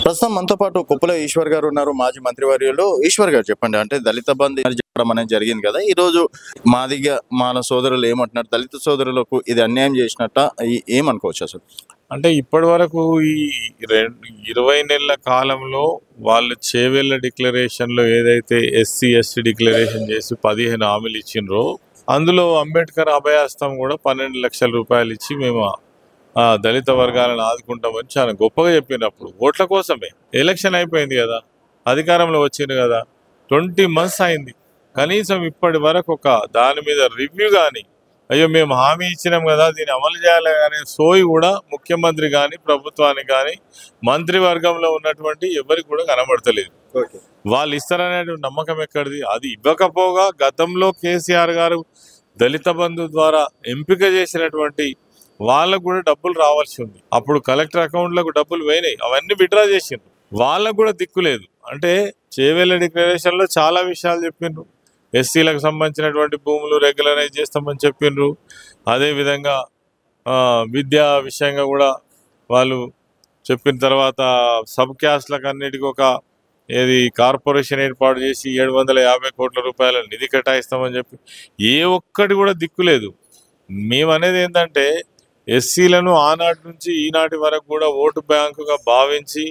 ప్రస్తుతం మనతో పాటు కుప్పల ఈశ్వర్ గారు ఉన్నారు, మాజీ మంత్రివర్యులు. ఈశ్వర్ గారు చెప్పండి, అంటే దళిత బంధు చెప్పడం అనేది జరిగింది కదా, ఈ రోజు మన సోదరులు ఏమంటున్నారు? దళిత సోదరులకు ఇది అన్యాయం చేసినట్ట ఏమనుకోవచ్చు అసలు? అంటే ఇప్పటి వరకు ఈ 20 నెలల కాలంలో వాళ్ళు చేవెళ్ళ డిక్లరేషన్ లో ఏదైతే ఎస్సీ ఎస్టీ డిక్లరేషన్ చేసి 15 హామీలు ఇచ్చిండ్రో, అందులో అంబేద్కర్ అభయాస్తం కూడా 12 లక్షల రూపాయలు ఇచ్చి మేము దళిత వర్గాలను ఆదుకుంటామని చాలా గొప్పగా చెప్పినప్పుడు ఓట్ల కోసమే. ఎలక్షన్ అయిపోయింది కదా, అధికారంలో వచ్చింది కదా, 20 months అయింది. కనీసం ఇప్పటి వరకు ఒక దాని మీద రివ్యూ కానీ, అయ్యో మేము హామీ ఇచ్చినాం కదా దీన్ని అమలు చేయాలి అనే సోయి కూడా ముఖ్యమంత్రి కానీ ప్రభుత్వానికి కానీ మంత్రివర్గంలో ఉన్నటువంటి ఎవరికి కూడా కనబడతలేదు. వాళ్ళు ఇస్తారనే నమ్మకం ఎక్కడిది? అది ఇవ్వకపోగా గతంలో కేసీఆర్ గారు దళిత బంధు ద్వారా ఎంపిక చేసినటువంటి వాళ్ళకు కూడా డబ్బులు రావాల్సి ఉంది. అప్పుడు కలెక్టర్ అకౌంట్లకు డబ్బులు పోయినాయి, అవన్నీ విత్డ్రా చేసిండ్రు. వాళ్ళకు కూడా దిక్కులేదు. అంటే చేవెళ్ళ డిక్లరేషన్ లో చాలా విషయాలు చెప్పిండ్రు. ఎస్సీలకు సంబంధించినటువంటి భూములు రెగ్యులరైజ్ చేస్తామని చెప్పిండ్రు. అదేవిధంగా విద్యా విషయంగా కూడా వాళ్ళు చెప్పిన తర్వాత సబ్ క్యాస్ట్లకు అన్నిటికీ ఒక కార్పొరేషన్ ఏర్పాటు చేసి 750 కోట్ల రూపాయల నిధి కేటాయిస్తామని చెప్పి ఏ ఒక్కటి కూడా దిక్కులేదు. మేమనేది ఏంటంటే ఎస్సీలను ఆనాటి నుంచి ఈనాటి వరకు కూడా ఓటు బ్యాంకుగా భావించి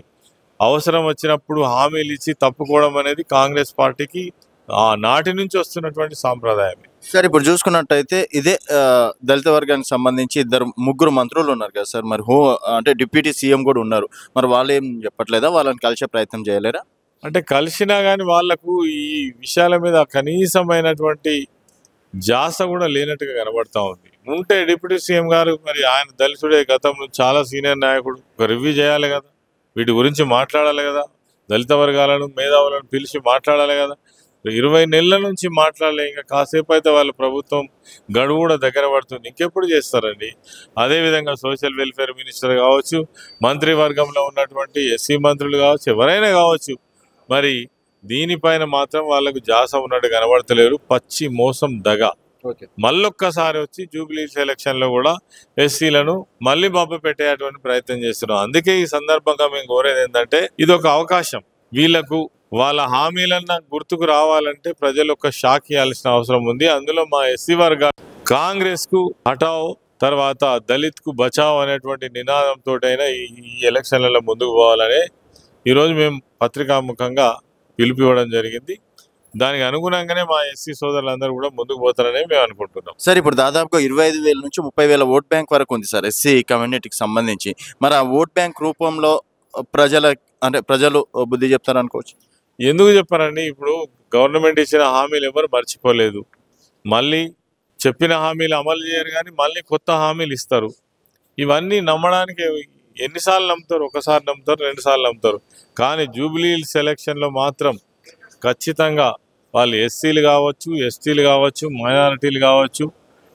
అవసరం వచ్చినప్పుడు హామీలు ఇచ్చి తప్పుకోవడం అనేది కాంగ్రెస్ పార్టీకి నాటి నుంచి వస్తున్నటువంటి సాంప్రదాయమే. సార్, ఇప్పుడు చూసుకున్నట్టయితే ఇదే దళిత వర్గానికి సంబంధించి ముగ్గురు మంత్రులు ఉన్నారు కదా సార్, మరి అంటే డిప్యూటీ సీఎం కూడా ఉన్నారు, మరి వాళ్ళు ఏం చెప్పట్లేదా? వాళ్ళని కలిసే ప్రయత్నం చేయలేరా? అంటే కలిసినా కానీ వాళ్లకు ఈ విషయాల మీద కనీసమైనటువంటి జాస కూడా లేనట్టుగా కనబడతా ఉంది. ఉంటే డిప్యూటీ సీఎం గారు, మరి ఆయన దళితుడే, గతంలో చాలా సీనియర్ నాయకుడు, ఒక రివ్యూ చేయాలి కదా, వీటి గురించి మాట్లాడాలి కదా, దళిత వర్గాలను మేధావులను పిలిచి మాట్లాడాలి కదా. 20 నెలల నుంచి మాట్లాడలే, ఇంకా కాసేపు అయితే వాళ్ళ ప్రభుత్వం గడువు కూడా దగ్గర పడుతుంది, ఇంకెప్పుడు చేస్తారండి? అదేవిధంగా సోషల్ వెల్ఫేర్ మినిస్టర్ కావచ్చు, మంత్రివర్గంలో ఉన్నటువంటి ఎస్సీ మంత్రులు కావచ్చు, ఎవరైనా కావచ్చు, మరి దీనిపైన మాత్రం వాళ్ళకు జాస ఉన్నట్టు కనబడతలేరు. పచ్చి మోసం దగ. మళ్ళొక్కసారి వచ్చి జూబ్లీస్ ఎలక్షన్ లో కూడా ఎస్సీలను మళ్ళీ బొబ్బ పెట్టేటువంటి ప్రయత్నం చేస్తున్నాం. అందుకే ఈ సందర్భంగా మేము కోరేది ఏంటంటే, ఇది ఒక అవకాశం. వీళ్లకు వాళ్ళ హామీలన్న గుర్తుకు రావాలంటే ప్రజలు ఒక షాక్ ఇవ్వాల్సిన అవసరం ఉంది. అందులో మా ఎస్సీ వర్గ కాంగ్రెస్ కు హటావ్, తర్వాత దళిత్ కు బచావ్ అనేటువంటి నినాదంతో ఈ ఎలక్షన్లలో ముందుకు పోవాలని ఈరోజు మేము పత్రికాముఖంగా పిలిపివ్వడం జరిగింది. దానికి అనుగుణంగానే మా ఎస్సీ సోదరులందరూ కూడా ముందుకు పోతారని మేము అనుకుంటున్నాం. సార్, ఇప్పుడు దాదాపుగా 25,000 నుంచి 30,000 ఓట్ బ్యాంక్ వరకు ఉంది సార్ ఎస్సీ కమ్యూనిటీకి సంబంధించి. మరి ఆ ఓట్ బ్యాంక్ రూపంలో ప్రజలు బుద్ధి చెప్తారనుకోవచ్చు. ఎందుకు చెప్పారండి? ఇప్పుడు గవర్నమెంట్ ఇచ్చిన హామీలు ఎవరు మర్చిపోలేదు. మళ్ళీ చెప్పిన హామీలు అమలు చేయరు, కానీ మళ్ళీ కొత్త హామీలు ఇస్తారు. ఇవన్నీ నమ్మడానికి ఎన్నిసార్లు నమ్ముతారు? ఒకసారి నమ్ముతారు, 2 సార్లు నమ్ముతారు. కానీ జూబ్లీ సెలక్షన్లో మాత్రం ఖచ్చితంగా వాళ్ళు ఎస్సీలు కావచ్చు, ఎస్టీలు కావచ్చు, మైనారిటీలు కావచ్చు,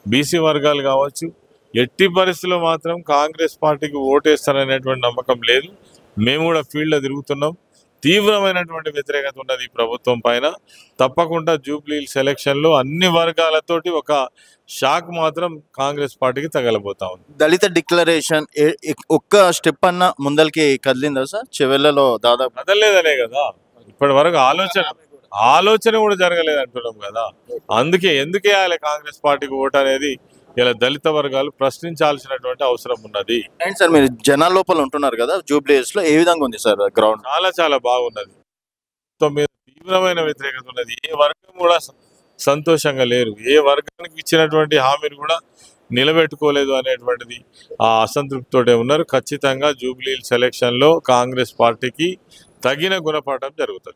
బీసీ వర్గాలు కావచ్చు, ఎట్టి పరిస్థితుల్లో మాత్రం కాంగ్రెస్ పార్టీకి ఓటేస్తారనేటువంటి నమ్మకం లేదు. మేము కూడా ఫీల్డ్లో తిరుగుతున్నాం. తీవ్రమైనటువంటి వ్యతిరేకత ఉన్నది ఈ ప్రభుత్వం పైన. తప్పకుండా జూబ్లీ సెలక్షన్లో అన్ని వర్గాలతోటి ఒక షాక్ మాత్రం కాంగ్రెస్ పార్టీకి తగలబోతా ఉంది. దళిత డిక్లరేషన్ ఒక్క స్టెప్ అన్న ముందరికి కదిలిందా సార్? చివరిలో దాదాపు కదలేదనే కదా ఇప్పటి వరకు ఆలోచన కూడా జరగలేదు అంటున్నాం కదా. అందుకే ఎందుకు వేయాలి కాంగ్రెస్ పార్టీకి ఓటు అనేది ఇలా దళిత వర్గాలు ప్రశ్నించాల్సినటువంటి అవసరం ఉన్నది. అండ్ సార్, మీరు జనాల లోపల ఉంటున్నారు కదా, జూబ్లీస్ లో ఏ విధంగా ఉంది సార్ గ్రౌండ్? చాలా బాగున్నది. తీవ్రమైన వ్యతిరేకత ఉన్నది. ఏ వర్గం కూడా సంతోషంగా లేరు. ఏ వర్గానికి ఇచ్చినటువంటి హామీని కూడా నిలబెట్టుకోలేదు అనేటువంటిది ఆ అసంతృప్తితోటే ఉన్నారు. ఖచ్చితంగా జూబ్లీ సెలక్షన్ లో కాంగ్రెస్ పార్టీకి తగిన గుణపాఠం జరుగుతుంది.